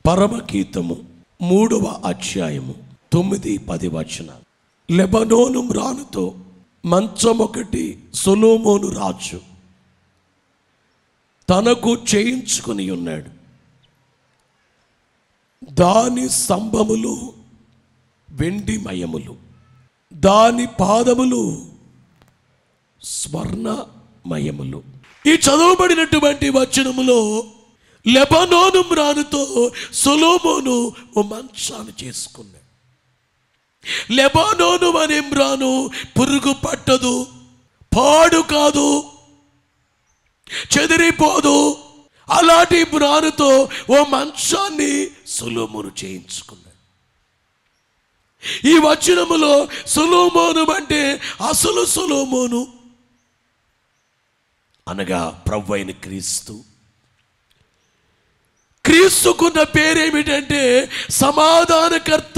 పరమగీతము 3వ అధ్యాయము 9-10 వచనాలు. లెబనోను మ్రానుతో మంచమొకటి సొలొమోను రాజు తనకు చేయించుకుని ఉన్నాడు. దాని స్తంభములు వెండిమయములు, దాని పాదములు స్వర్ణమయములు. ఈ చదవబడినటువంటి వచనములో లెబనోను మ్రానుతో సొలొమోను ఓ మంచాన్ని చేసుకున్నాడు. లెబనోను అనే మ్రాను పురుగు పట్టదు, పాడు కాదు, చెదిరిపోదు. అలాంటి మ్రానుతో ఓ మంచాన్ని సొలొమోను చేయించుకున్నాడు. ఈ వచనములో సొలొమోను అంటే అసలు సొలొమోను అనగా ప్రభువైన క్రీస్తు. క్రీస్తుకున్న పేరేమిటంటే సమాధానకర్త.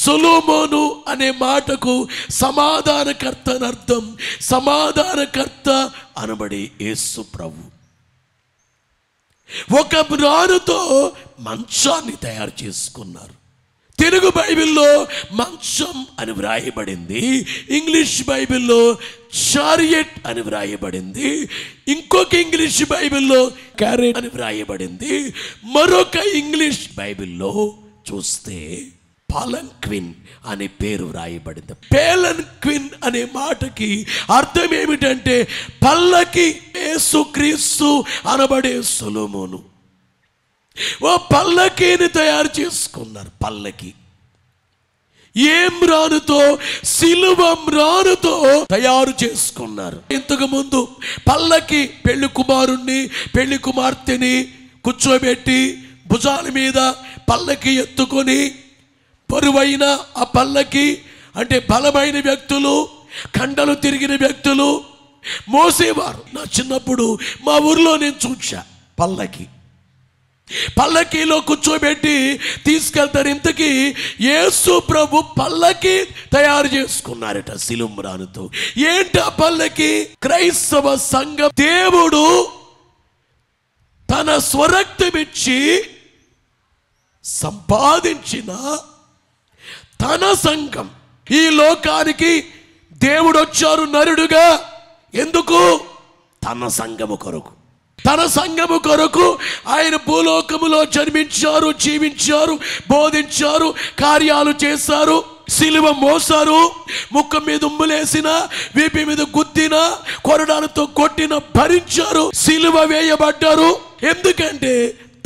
సొలొమోను అనే మాటకు సమాధానకర్త అని అర్థం. సమాధానకర్త అనబడి యేసు ప్రభు. ఒక మ్రానుతో మంచాన్ని తయారు చేసుకున్నారు. తెలుగు బైబిల్లో మంచం అని వ్రాయబడింది, ఇంగ్లీష్ బైబిల్లో చారియట్ అని వ్రాయబడింది, ఇంకొక ఇంగ్లీష్ బైబిల్లో క్యారెట్ అని వ్రాయబడింది, మరొక ఇంగ్లీష్ బైబిల్లో చూస్తే పాలంక్విన్ అనే పేరు వ్రాయబడింది. పాలంక్విన్ అనే మాటకి అర్థం ఏమిటంటే పల్లకి. యేసుక్రీస్తు అనబడే సొలొమోను ఓ పల్లకీని తయారు చేసుకున్నారు. పల్లకి ఏ మ్రానుతో? సిలువ మ్రానుతో తయారు చేసుకున్నారు. ఇంతకు ముందు పల్లకి పెళ్లి కుమారుణ్ణి పెళ్లి కుమార్తెని కూర్చోబెట్టి భుజాల మీద పల్లకి ఎత్తుకొని, బరువైన ఆ పల్లకి అంటే బలమైన వ్యక్తులు, కండలు తిరిగిన వ్యక్తులు మోసేవారు. నా చిన్నప్పుడు మా ఊర్లో నేను చూసా. పల్లకీలో కూర్చోబెట్టి తీసుకెళ్తారు. ఇంతకీ యేసు ప్రభు పల్లకి తయారు చేసుకున్నారట సిలువ మ్రానుతో. ఏంటి ఆ పల్లకి? క్రైస్తవ సంఘం దేవుడు తన స్వరక్తమిచ్చి సంపాదించిన తన సంఘం. ఈ లోకానికి దేవుడు వచ్చారు నరుడుగా. ఎందుకు? తన సంఘము కొరకు. తన సంఘము కొరకు ఆయన భూలోకములో జన్మించారు, జీవించారు, బోధించారు, కార్యాలు చేశారు, సిలువ మోసారు, ముఖం మీద ఉమ్ములేసిన, వీపి మీద గుద్దిన, కొరడాలతో కొట్టిన భరించారు, సిలువ వేయబడ్డారు. ఎందుకంటే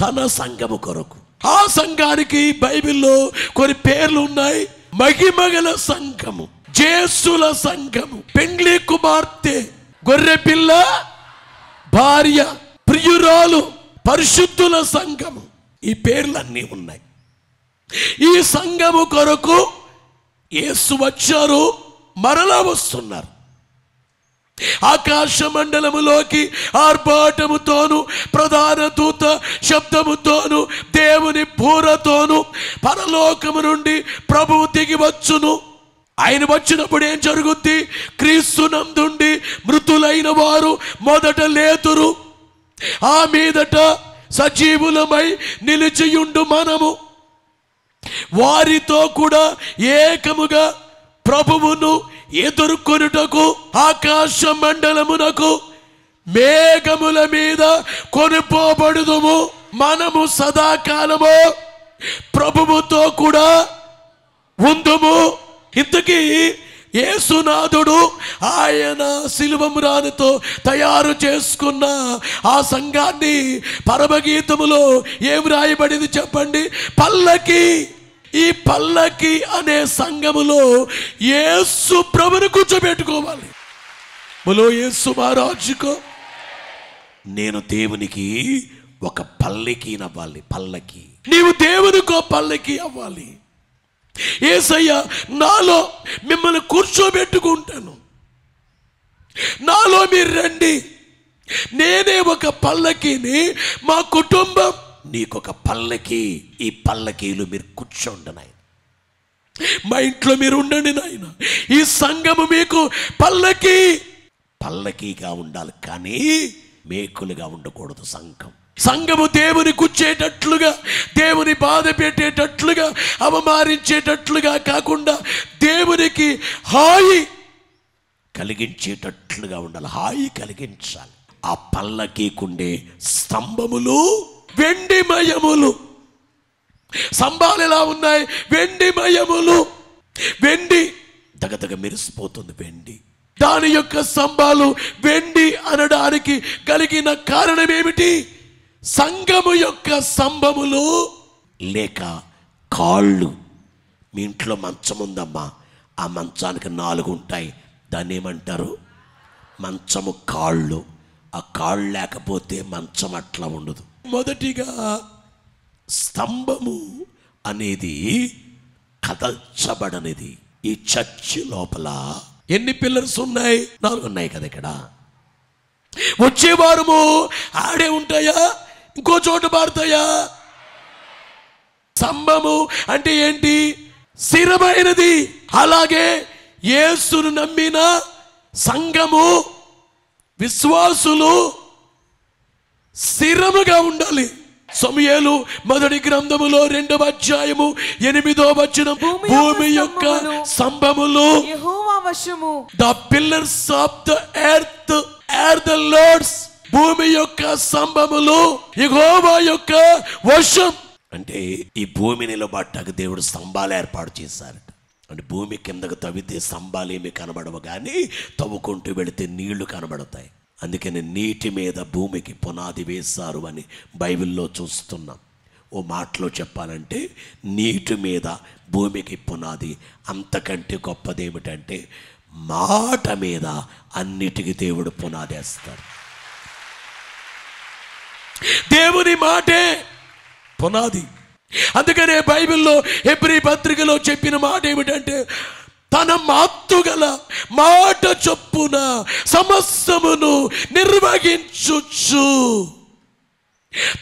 తన సంఘము కొరకు. ఆ సంఘానికి బైబిల్లో కొన్ని పేర్లు ఉన్నాయి. మహిమగల సంఘము, జేసుల సంఘము, పెండ్లి కుమార్తె, గొర్రె పిల్ల భార్య, ప్రియురాలు, పరిశుద్ధుల సంఘము. ఈ పేర్లన్నీ ఉన్నాయి. ఈ సంఘము కొరకు యేసు వచ్చారు, మరలా వస్తున్నారు. ఆకాశ మండలములోకి ఆర్భాటముతోను, ప్రధాన దూత శబ్దముతోను, దేవుని బూరతోను పరలోకము నుండి ప్రభువు దిగి వచ్చును. ఆయన వచ్చినప్పుడు ఏం జరుగుద్ది? క్రీస్తునందుండి మృతులైన వారు మొదట లేతురు, ఆ మీదట సజీవులమై నిలిచియుండు మనము వారితో కూడా ఏకముగా ప్రభువును ఎదుర్కొనుటకు ఆకాశ మండలమునకు మేఘముల మీద కొనిపోబడుదుము. మనము సదాకాలము ప్రభువుతో కూడా ఉందుము. ఇంతకీ యేసునాథుడు ఆయన సిలువ మ్రానుతో తయారు చేసుకున్న ఆ సంఘాన్ని పరమగీతములో ఏం రాయబడింది చెప్పండి? పల్లకి. ఈ పల్లకి అనే సంఘములో యేసు ప్రభుని కూర్చోబెట్టుకోవాలి. బలో యేసు మహారాజుకో. నేను దేవునికి ఒక పల్లకి అవ్వాలి. పల్లకి. నీవు దేవునికో పల్లకి అవ్వాలి. యేసయ్య నాలో మిమ్మల్ని కూర్చోబెట్టుకుంటాను, నాలో మీరు రండి, నేనే ఒక పల్లకిని, మా కుటుంబం నీకొక పల్లకి. ఈ పల్లకీలు మీరు కూర్చోండి నాయన, మా ఇంట్లో మీరు ఉండండి నాయన. ఈ సంఘము మీకు పల్లకి. పల్లకీగా ఉండాలి కానీ మేకులుగా ఉండకూడదు సంఘం. సంఘము దేవుని గుచ్చేటట్లుగా, దేవుని బాధ పెట్టేటట్లుగా, అవమానించేటట్లుగా కాకుండా దేవునికి హాయి కలిగించేటట్లుగా ఉండాలి. హాయి కలిగించాలి. ఆ పల్లకీకుండే స్తంభములు వెండిమయములు. స్తంభాలు ఎలా ఉన్నాయి? వెండిమయములు. వెండి దగదగ మెరిసిపోతుంది. వెండి, దాని యొక్క స్తంభాలు వెండి అనడానికి కలిగిన కారణం ఏమిటి? సంఘము యొక్క స్తంభములు లేక కాళ్ళు. మీ ఇంట్లో మంచం ఉందమ్మా, ఆ మంచానికి 4 ఉంటాయి. దాన్ని ఏమంటారు? మంచము కాళ్ళు. ఆ కాళ్ళు లేకపోతే మంచం అట్లా ఉండదు. మొదటిగా స్తంభము అనేది కదల్చబడనిది. ఈ చర్చి లోపల ఎన్ని పిల్లర్స్ ఉన్నాయి? 4 ఉన్నాయి కదా. ఇక్కడ వచ్చే వారము ఆడే ఉంటాయా? ఇంకో చోట మారుతాయా? స్తంభము అంటే ఏంటి? స్థిరమైనది. అలాగే యేసును నమ్మిన సంఘము, విశ్వాసులు స్థిరముగా ఉండాలి. సమూయేలు మొదటి గ్రంథములో 2వ అధ్యాయము 8వ వచనం, భూమి యొక్క స్తంభములు యెహోవా వశము. The pillars of the earth are the lord's. భూమి యొక్క స్తంభములు యెహోవా యొక్క వశం. అంటే ఈ భూమి నిలబడ్డాక దేవుడు స్తంభాలు ఏర్పాటు చేశారట. అంటే భూమి కిందకు తవ్వితే స్తంభాలు ఏమి కనబడవు, కానీ తవ్వుకుంటూ వెళితే నీళ్లు కనబడతాయి. అందుకని నీటి మీద భూమికి పునాది వేశారు అని బైబిల్లో చూస్తున్నాం. ఓ మాటలో చెప్పాలంటే నీటి మీద భూమికి పునాది. అంతకంటే గొప్పది ఏమిటంటే మాట మీద అన్నిటికీ దేవుడు పునాది వేస్తాడు. దేవుని మాటే పునాది. అందుకనే బైబిల్లో హెబ్రీ పత్రికలో చెప్పిన మాట ఏమిటంటే తన మాత్తుగల మాట చొప్పున సమస్తమును నిర్వహించుచు.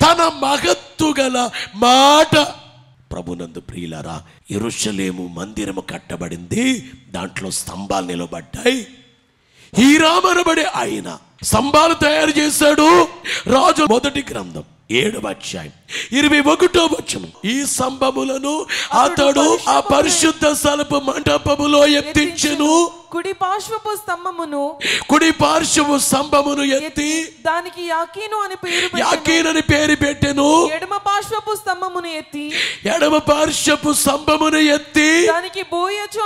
తన మహత్తుగల మాట. ప్రభునందు ప్రియులారా, యెరూషలేము మందిరము కట్టబడింది. దాంట్లో స్తంభాలు నిలబడ్డాయి. హీరామనబడే ఆయన స్తంభాలు తయారు చేశాడు. రాజు మొదటి గ్రంథం 7వ అధ్యాయం 21వ వచనం, ఈ స్తంభములను అతడు ఆ పరిశుద్ధ స్థలపు మంటపములో ఎత్తించెను. కుడి పార్శ్వపు స్తంభమును ఎత్తి దానికి యాకీను అని పేరు పెట్టెను. ఎడమ పార్శ్వపు స్తంభమును ఎత్తి దానికి బోయజు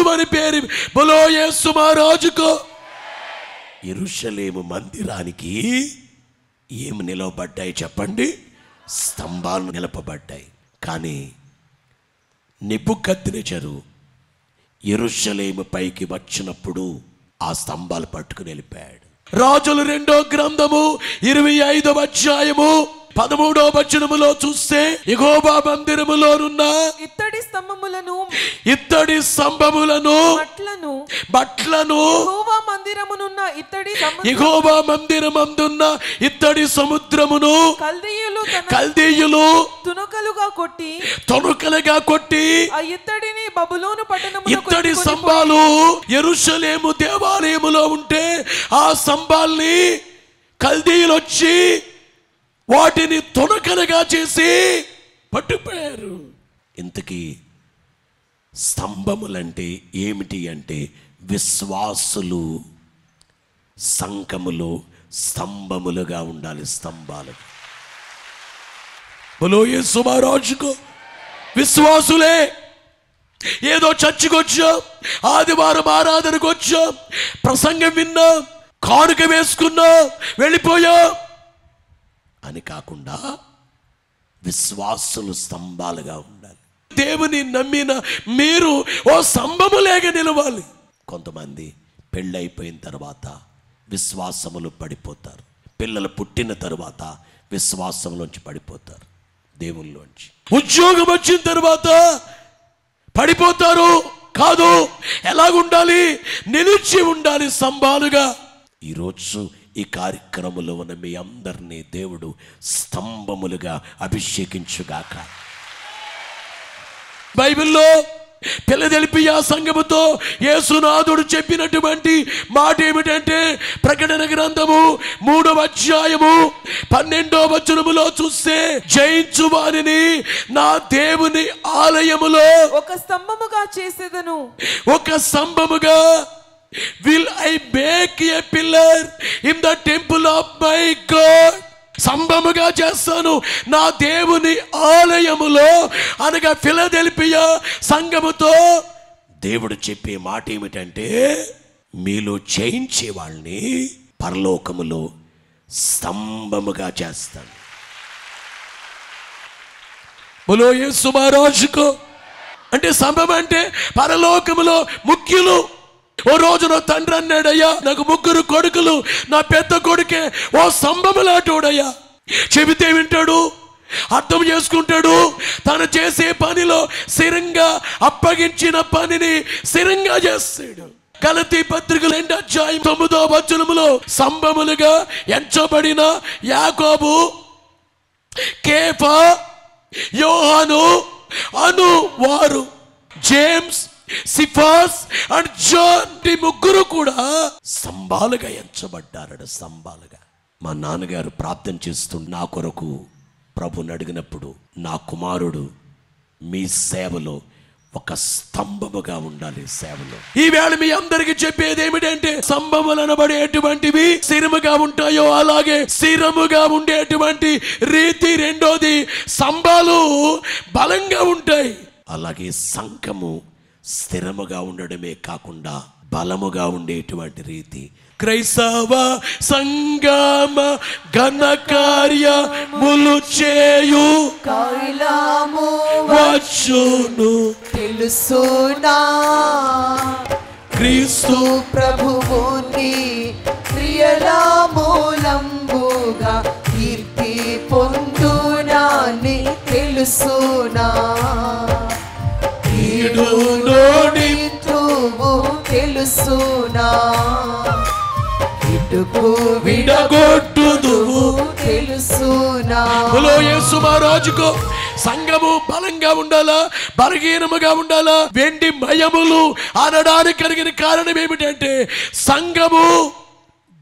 అని పేరు బలో యేసు మహారాజుకు. యెరూషలేము మందిరానికి ఏమి నిలవబడ్డాయి చెప్పండి? స్తంభాలు నిలపబడ్డాయి. కానీ నెబుకద్నెజరు యెరూషలేము పైకి వచ్చినప్పుడు ఆ స్తంభాలు పట్టుకుని వెళ్ళిపోయాడు. రాజులు 2వ గ్రంథము 25వ అధ్యాయము 13వ వచనములో చూస్తే యెహోవా మందిరములోనున్న ఇత్తడి స్తంభములను బట్లను యెహోవా మందిరమందున్న ఇత్తడి సముద్రమును కల్దీయులు తునకలుగా కొట్టి ఆ ఇత్తడిని బబులోను పట్టణమునకు ఇత్తడి స్తంభాలు యెరూషలేము దేవాలయములో ఉంటే ఆ స్తంభాల్ని కల్దీయులు వచ్చి వాటిని తునకలుగా చేసి పట్టుపోయారు. ఇంతకీ స్తంభములంటే ఏమిటి అంటే విశ్వాసులు సంఘములో స్తంభములుగా ఉండాలి. స్తంభాలు బలో యేసు మహారాజుకు. విశ్వాసులే ఏదో చర్చికి వచ్చాం, ఆదివారం ఆరాధనకు వచ్చాం, ప్రసంగం విన్నాం, కానుక వేసుకున్నాం, వెళ్ళిపోయాం అని కాకుండా విశ్వాసులు స్తంభాలుగా ఉండాలి. దేవుని నమ్మిన మీరు ఓ స్తంభములేగా నిలవాలి. కొంతమంది పెళ్ళైపోయిన తర్వాత విశ్వాసములు పడిపోతారు. పిల్లలు పుట్టిన తర్వాత విశ్వాసంలోంచి పడిపోతారు. దేవుళ్ళలోంచి ఉద్యోగం వచ్చిన తర్వాత పడిపోతారు. కాదు, ఎలాగుండాలి? నిలిచి ఉండాలి స్తంభాలుగా. ఈరోజు ఈ కార్యక్రమంలో ఉన్న మీ అందరినీ దేవుడు స్తంభములుగా అభిషేకించుగాక. బైబిల్లో ఫిలదెల్ఫియా సంఘముతో యేసునాథుడు చెప్పినటువంటి మాట ఏమిటంటే, ప్రకటన గ్రంథము 3వ అధ్యాయము 12వ వచనములో చూస్తే, జయించు వారిని నా దేవుని ఆలయములో ఒక స్తంభముగా చేసేదను. ఒక స్తంభముగా will I make a pillar in the temple of my God. స్తంభముగా చేస్తాను నా దేవుని ఆలయములో అనగా ఫిలదెల్ఫియా సంఘముతో దేవుడు చెప్పే మాట ఏమిటంటే, మీలో జయించే వాళ్ళని పరలోకములో స్తంభముగా చేస్తాను. బోలో యేసు మహారాజుకు. అంటే స్తంభం అంటే పరలోకములో ముఖ్యులు. ఓ రోజున తండ్రి అన్నాడయ్యా, నాకు 3 కొడుకులు, నా పెద్ద కొడుకే ఓ స్తంభములాటోడయ్యా. చెబితే వింటాడు, అర్థం చేసుకుంటాడు, తను చేసే పనిలో స్థిరంగా అప్పగించిన పనిని స్థిరంగా చేస్తాడు. గలతీ పత్రిక 2వ అధ్యాయం 9వ వచనములో స్తంభములుగా ఎంచబడిన యాకోబు, కేఫా, యోహాను అను వారు, జేమ్స్, సిఫాస్ అండ్ జాన్, ఈ 3 కూడా స్తంభాలుగా ఎంచబడ్డారట. స్తంభాలుగా. మా నాన్నగారు ప్రార్థన చేస్తూ నా కొరకు ప్రభుని అడిగినప్పుడు, నా కుమారుడు మీ సేవలో ఒక స్తంభముగా ఉండాలి. సేవలో ఈవేళ మీ అందరికి చెప్పేది ఏమిటంటే, స్తంభములు అనబడేటువంటివి స్థిరముగా ఉంటాయో అలాగే స్థిరముగా ఉండేటువంటి రీతి. రెండోది, స్తంభాలు బలంగా ఉంటాయి. అలాగే సంఘము స్థిరముగా ఉండడమే కాకుండా బలముగా ఉండేటువంటి రీతి. క్రైస్తవ సంగమ ఘన కార్యములు చేయు కైలాము వచ్చును తెలుసునా, క్రీస్తు ప్రభువుని క్రియల మూలంబుగా కీర్తి పొందునాని తెలుసునా, నోడితువు తెలుసునా, ఇటుకు విడగొట్టుదువు తెలుసునా. బోలో యేసు మహారాజుకు. సంఘము బలంగా ఉండాలా, బలహీనముగా ఉండాలా? వెండి మయములు అనడానికి కలిగిన కారణం ఏమిటంటే, సంఘము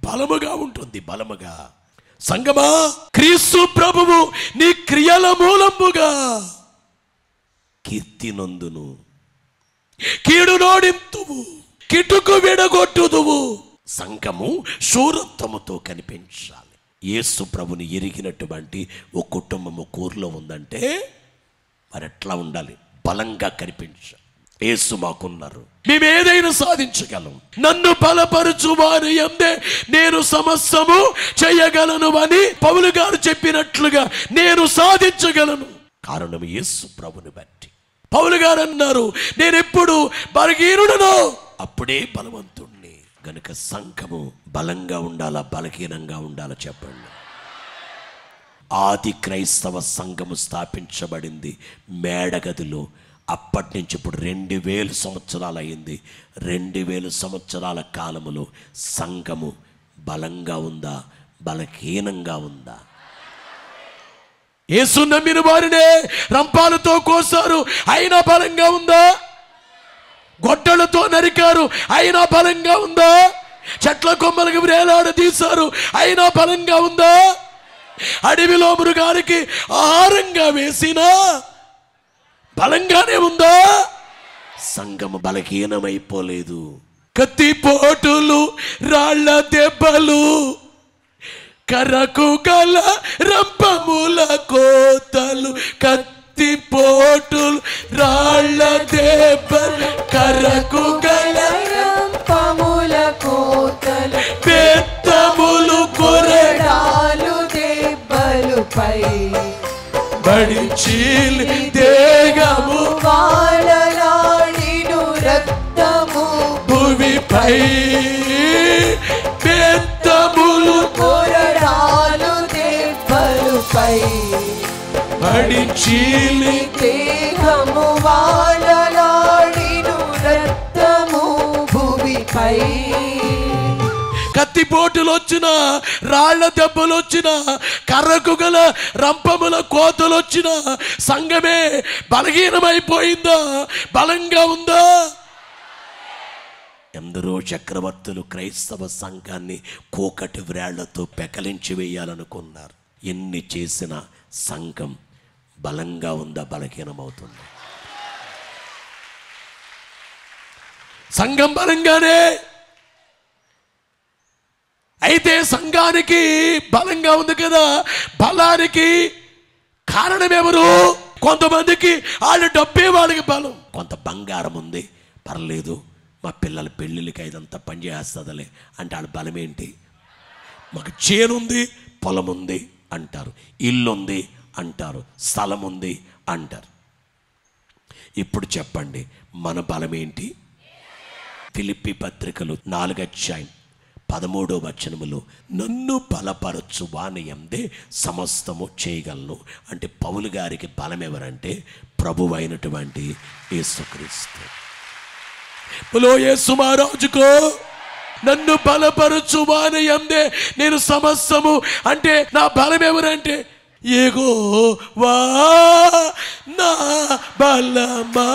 బలముగా ఉంటుంది. బలముగా. సంఘమా, క్రీస్తు ప్రభువు నీ క్రియల మూలముగా కీర్తి నందును, కీడు నోడింతువు, కిటుకు విడగొట్టుదువు. సంఘము శూరత్వముతో కనిపించాలి. యేసు ప్రభుని ఎరిగినటువంటి ఓ కుటుంబము కూర్లో ఉందంటే మరి ఎట్లా ఉండాలి? బలంగా కనిపించాలి. యేసు మాకున్నారు, మేము ఏదైనా సాధించగలం. నన్ను బలపరచు వారి యందే నేను సమస్తము చేయగలను అని పౌలు గారు చెప్పినట్లుగా నేను సాధించగలను. కారణం యేసు ప్రభుని బట్టి. పౌలు గారు అన్నారు, నేను ఎప్పుడు బలహీనుడను అప్పుడే బలవంతుణ్ణి. గనుక సంఘము బలంగా ఉండాలా, బలహీనంగా ఉండాలా? చెప్పండి. ఆది క్రైస్తవ సంఘము స్థాపించబడింది మేడగదిలో. అప్పటి నుంచి ఇప్పుడు 2000 సంవత్సరాలు అయింది. 2000 సంవత్సరాల కాలములో సంఘము బలంగా ఉందా, బలహీనంగా ఉందా? యేసు నమ్మిన వారినే రంపాలతో కోసారు, అయినా బలంగా ఉందా? గొడ్డలతో నరికారు, అయినా బలంగా ఉందా? చెట్ల కొమ్మలకు వేలాడ తీశారు, అయినా బలంగా ఉందా? అడవిలో మృగానికి ఆహారంగా వేసినా బలంగానే ఉందా? సంఘము బలహీనమైపోలేదు. కత్తిపోటులు, రాళ్ల దెబ్బలు, కర్రకు గల రంపముల కోతలు, కత్తిపోటులు, రాళ్ల దెబ్బలు, కర్రకు గల రంపముల కోతలు, బెత్తములు, కొరడాలు, దెబ్బలుపై బడి చీలి దేగము వాడలాడిను రక్తము భూమిపై, బెత్తములు, కొరడాలు దెబ్బలుపై బడి చీలి దేహము వాడలాడిను రక్తము భూమిపై. కత్తిపోటులు వచ్చినా, రాళ్ల దెబ్బలు వచ్చినా, కర్రకు గల రంపముల కోతలు వచ్చినా సంఘమే బలహీనమైపోయిందా? బలంగా ఉందా? ఎందరో చక్రవర్తులు క్రైస్తవ సంఘాన్ని కోకటి వ్రాళ్లతో పెకలించి వేయాలనుకున్నారు. ఎన్ని చేసినా సంఘం బలంగా ఉందా? బలహీనమవుతుంది. సంఘం బలంగానే. అయితే సంఘానికి బలంగా ఉంది కదా, బలానికి కారణం ఎవరు? కొంతమందికి వాళ్ళ డబ్బే వాళ్ళకి బలం. కొంత బంగారం ఉంది, పర్లేదు, మా పిల్లల పెళ్ళిళ్ళకి ఇదంతా పనిచేస్తుందిలే అంటే వాళ్ళ బలం ఏంటి? మాకు చేనుంది, పొలం ఉంది అంటారు, ఇల్లు ఉంది అంటారు, స్థలం ఉంది అంటారు. ఇప్పుడు చెప్పండి, మన బలం ఏంటి? ఫిలిప్పీ పత్రికలు 4:13 నన్ను బలపరచు వాని యందే సమస్తము చేయగలను. అంటే పౌలు గారికి బలం ఎవరంటే ప్రభువు అయినటువంటి యేసుక్రీస్తు. బలో యేసు మహారాజుకో, నన్ను బలపరచు వాని యందే నేను సమస్తము. అంటే నా బలం ఎవరంటే యెహోవా నా బలమా,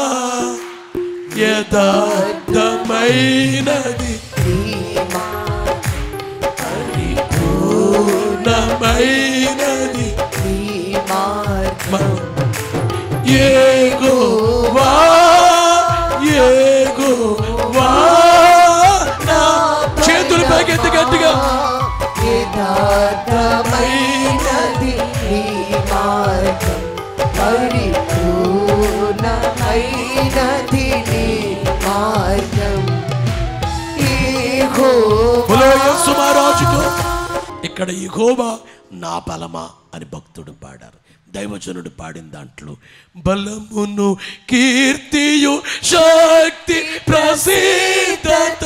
యథార్థమైనది పరిపూర్ణమైనది యెహోవా, యెహోవా నా. చేతులు పైకెత్తి గట్టిగా. యథార్థమైనది నీ మార్గం, పరిపూర్ణమైనది నీ మార్గం. ఇక్కడ యెహోవా నా బలమా అని భక్తుడు పాడారు. దైవజనుడు పాడిన దాంట్లో బలమును కీర్తియు శక్తి ప్రసిద్ధత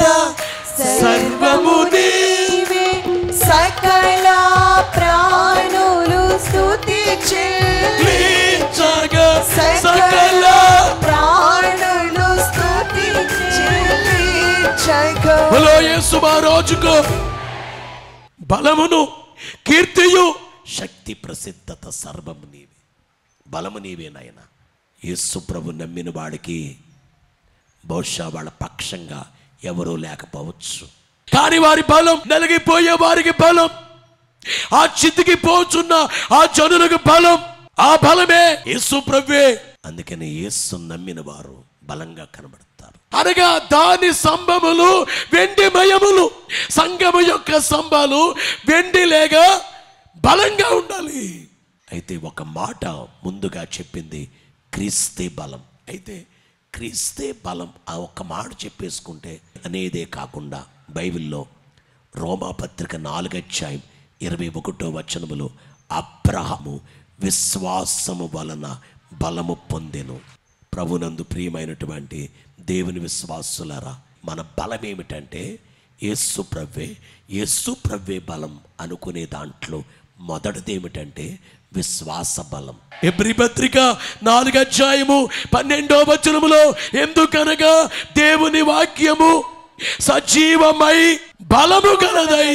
సర్వము నీవే, సకల ప్రాణులు స్తుతి చెల్లించగా, సకల ప్రాణులు స్తుతి చెల్లించగా. బలో యేసు మహారాజుకు బలమును కీర్తియు శక్తి ప్రసిద్ధత సర్వము నీవే. బలము నీవే నాయన. యేసు ప్రభు నమ్మిన వాడికి బహుశా వాళ్ళ పక్షంగా ఎవరూ లేకపోవచ్చు, కానీ వారి బలం, నలిగిపోయే వారికి బలం, ఆ చితికిపోచున్న ఆ జనులకు బలం, ఆ బలమే యేసు ప్రభువే. అందుకని యేసు నమ్మిన వారు బలంగా కనబడతారు. అనగా దాని స్తంభములు వెండిమయములు. సంఘము యొక్క స్తంభాలు వెండి లేక బలంగా ఉండాలి. అయితే ఒక మాట ముందుగా చెప్పింది క్రీస్తే బలం. అయితే క్రీస్తే బలం ఆ ఒక్క మాట చెప్పేసుకుంటే అనేదే కాకుండా బైబిల్లో రోమాపత్రిక 4:21 అబ్రహాము విశ్వాసము వలన బలము పొందెను. ప్రభునందు ప్రియమైనటువంటి దేవుని విశ్వాసులారా, మన బలం ఏమిటంటే యేసు ప్రభువే. యేసు ప్రభువే బలం అనుకునే దాంట్లో మొదటిది ఏమిటంటే విశ్వాస బలం. హెబ్రీ పత్రిక 4:12 ఎందుకనగా దేవుని వాక్యము సజీవమై బలము గలదై.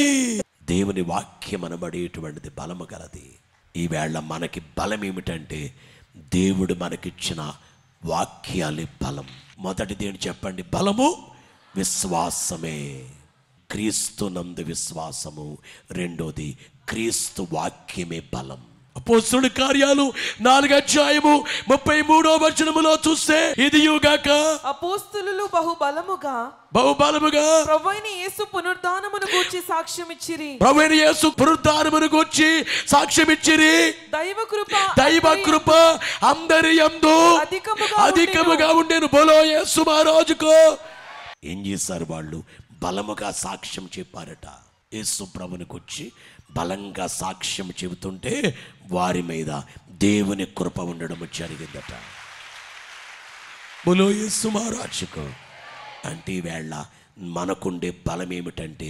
దేవుని వాక్యం అనబడేటువంటిది బలము గలది. ఈవేళ మనకి బలం ఏమిటంటే దేవుడు మనకిచ్చిన వాక్యాలే బలం. మొదటిది ఏంటి చెప్పండి? బలము విశ్వాసమే. క్రీస్తు నందు విశ్వాసము. రెండోది క్రీస్తు వాక్యమే బలం. అపోస్తలుల కార్యాలు 4:33 చూస్తే ఇదియుగాక అపోస్తలులు బహుబలముగా ప్రభువైన యేసు పునరుద్ధానమును గూర్చి సాక్ష్యమిచ్చిరి. ప్రభువైన యేసు పునరుద్ధానమును గూర్చి సాక్ష్యమిచ్చిరి. దైవ కృప అందరి యందు అధికముగా ఉండెను. బలో యేసు మహారాజుకో. ఏం చేశారు వాళ్ళు? బలముగా సాక్ష్యం చెప్పారట. యేసు ప్రభుని గురించి బలంగా సాక్ష్యం చెబుతుంటే వారి మీద దేవుని కృప ఉండడం జరిగిందట. బలో యేసు మహారాజుకో. అంటే ఈవేళ మనకుండే బలం ఏమిటంటే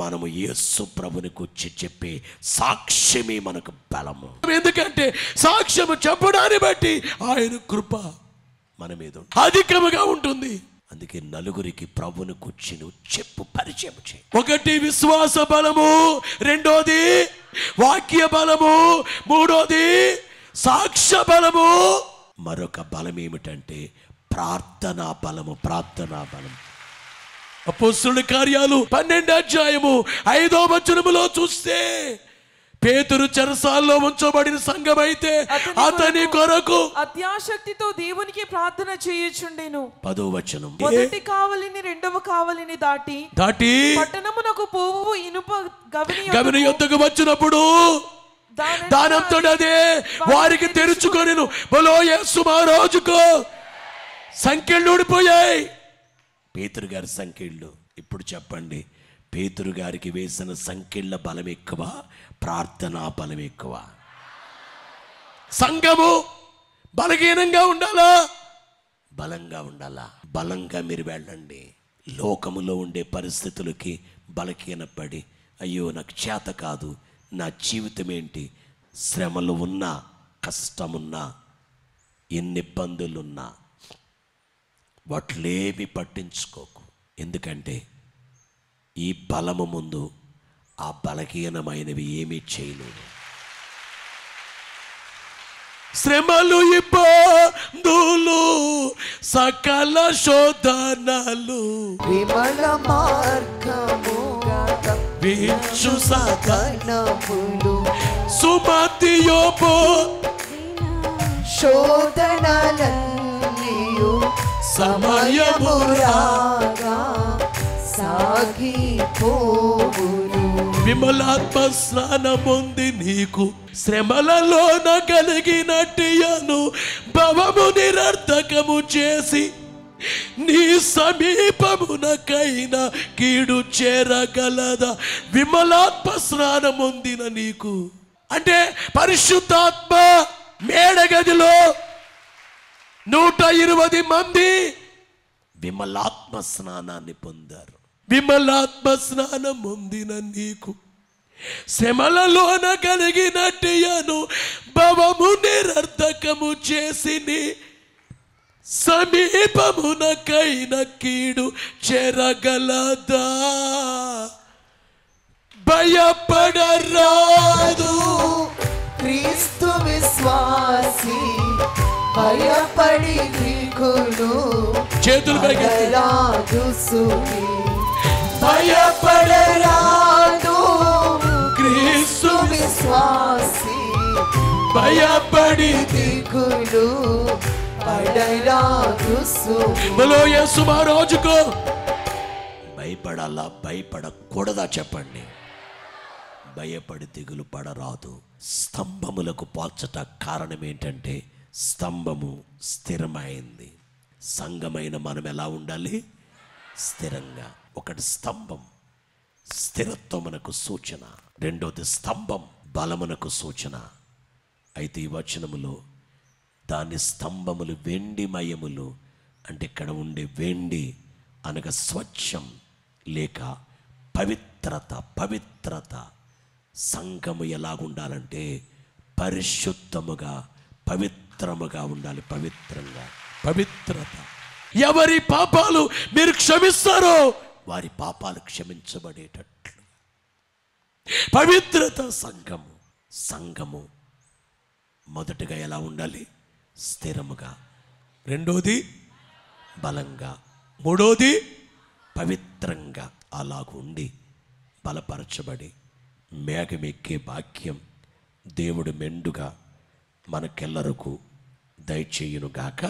మనము యేసు ప్రభుని గురించి చెప్పే సాక్ష్యమే మనకు బలము. ఎందుకంటే సాక్ష్యము చెప్పడాన్ని బట్టి ఆయన కృప మన మీద అధికముగా ఉంటుంది. అందుకే నలుగురికి ప్రభువుని కూర్చి నువ్వు చెప్పు, పరిచయం చేయి. ఒకటి విశ్వాస బలము, రెండోది వాక్య బలము, మూడోది సాక్ష్య బలము, మరొక బలం ఏమిటంటే ప్రార్థనా బలము. ప్రార్థనా బలం అపోస్తలుల కార్యాలు 12వ అధ్యాయము 5వ వచనములో చూస్తే పేతురు చెరసాల్లో ఉంచబడిన సంఘమైతే అతని కొరకు అత్యాశక్తితో దేవునికి ప్రార్థన చేయుచుండెను. 10వ వచనం. మొదటి కావలిని రెండవ కావలిని దాటి పట్టణమునకు పోవు ఇనుప గవిని యొద్దకు వచ్చినప్పుడు దానంతటదే వారికి తెరుచుకొనెను. బలో యేసు మహారాజుకు సంకెళ్ళు ఊడిపోయాయి. పేతురు గారి సంకెళ్ళు. ఇప్పుడు చెప్పండి, పేతురు గారికి వేసిన సంకెళ్ళ బలం ఎక్కువ, ప్రార్థనా బలం ఎక్కువ? సంఘము బలహీనంగా ఉండాలా, బలంగా ఉండాలా? బలంగా మీరు వెళ్ళండి. లోకములో ఉండే పరిస్థితులకి బలహీనపడి అయ్యో నాకు చేత కాదు, నా జీవితం ఏంటి, శ్రమలు ఉన్నా, కష్టమున్నా, ఎన్ని ఇబ్బందులున్నా వాటిలేమి పట్టించుకోకు. ఎందుకంటే ఈ బలము ముందు ఆ బలహీనమైనవి ఏమీ చేయలేవు. శ్రమలు, ఇబ్బందులు, సకల శోధనలు, విమల మార్గముగా వీచు సకలములు, సుమతియోపో శోధనలన్నీయు సమయము రాగా సాగిపోవును. విమలాత్మ స్నానముంది నీకు, శ్రమలలోన కలిగినట్టియను భవము నిరర్ధకము చేసి నీ సమీపమునకైనా కీడు చేరగలదా? విమలాత్మ స్నానముందిన నీకు అంటే పరిశుద్ధాత్మ మేడగదిలో 120 మంది విమలాత్మ స్నానాన్ని పొందారు. విమలాత్మ స్నానం పొందిన నీకు శ్రమలలోన కలిగినట్టియను భవము నిరర్ధకము చేసి సమీపమునకైన కీడు చెరగలదా? భయపడరాదు క్రీస్తు విశ్వాసి, భయపడి దిగులు చేతులు పడరాదు సుఖి, భయపడరాదు క్రీస్తు విశ్వాసి, భయపడి దిగులు పడరాదు సుఖి. బలో యేసు మహారాజుకు భయపడాలా, భయపడకూడదా? చెప్పండి. భయపడి దిగులు పడరాదు. స్తంభములకు పోల్చట కారణం ఏంటంటే స్తంభము స్థిరమైంది. సంఘమైన మనం ఎలా ఉండాలి? స్థిరంగా. ఒకటి స్తంభం స్థిరత్వమునకు సూచన, రెండోది స్తంభం బలమునకు సూచన. అయితే ఈ వచనములో దాని స్తంభములు వెండిమయములు అంటే ఇక్కడ ఉండే వెండి అనగా స్వచ్ఛం లేక పవిత్రత. పవిత్రత సంఘము ఎలాగుండాలంటే పరిశుద్ధముగా, పవిత్రముగా ఉండాలి. పవిత్రంగా, పవిత్రత. ఎవరి పాపాలు మీరు క్షమిస్తారో వారి పాపాలు క్షమించబడేటట్లు పవిత్రత. సంఘము సంఘము మొదటగా ఎలా ఉండాలి? స్థిరముగా, రెండోది బలంగా, మూడోది పవిత్రంగా. అలాగుండి బలపరచబడి మేఘమెక్కే భాగ్యం దేవుడు మెండుగా మనకెల్లరకు దయచేయునుగాక.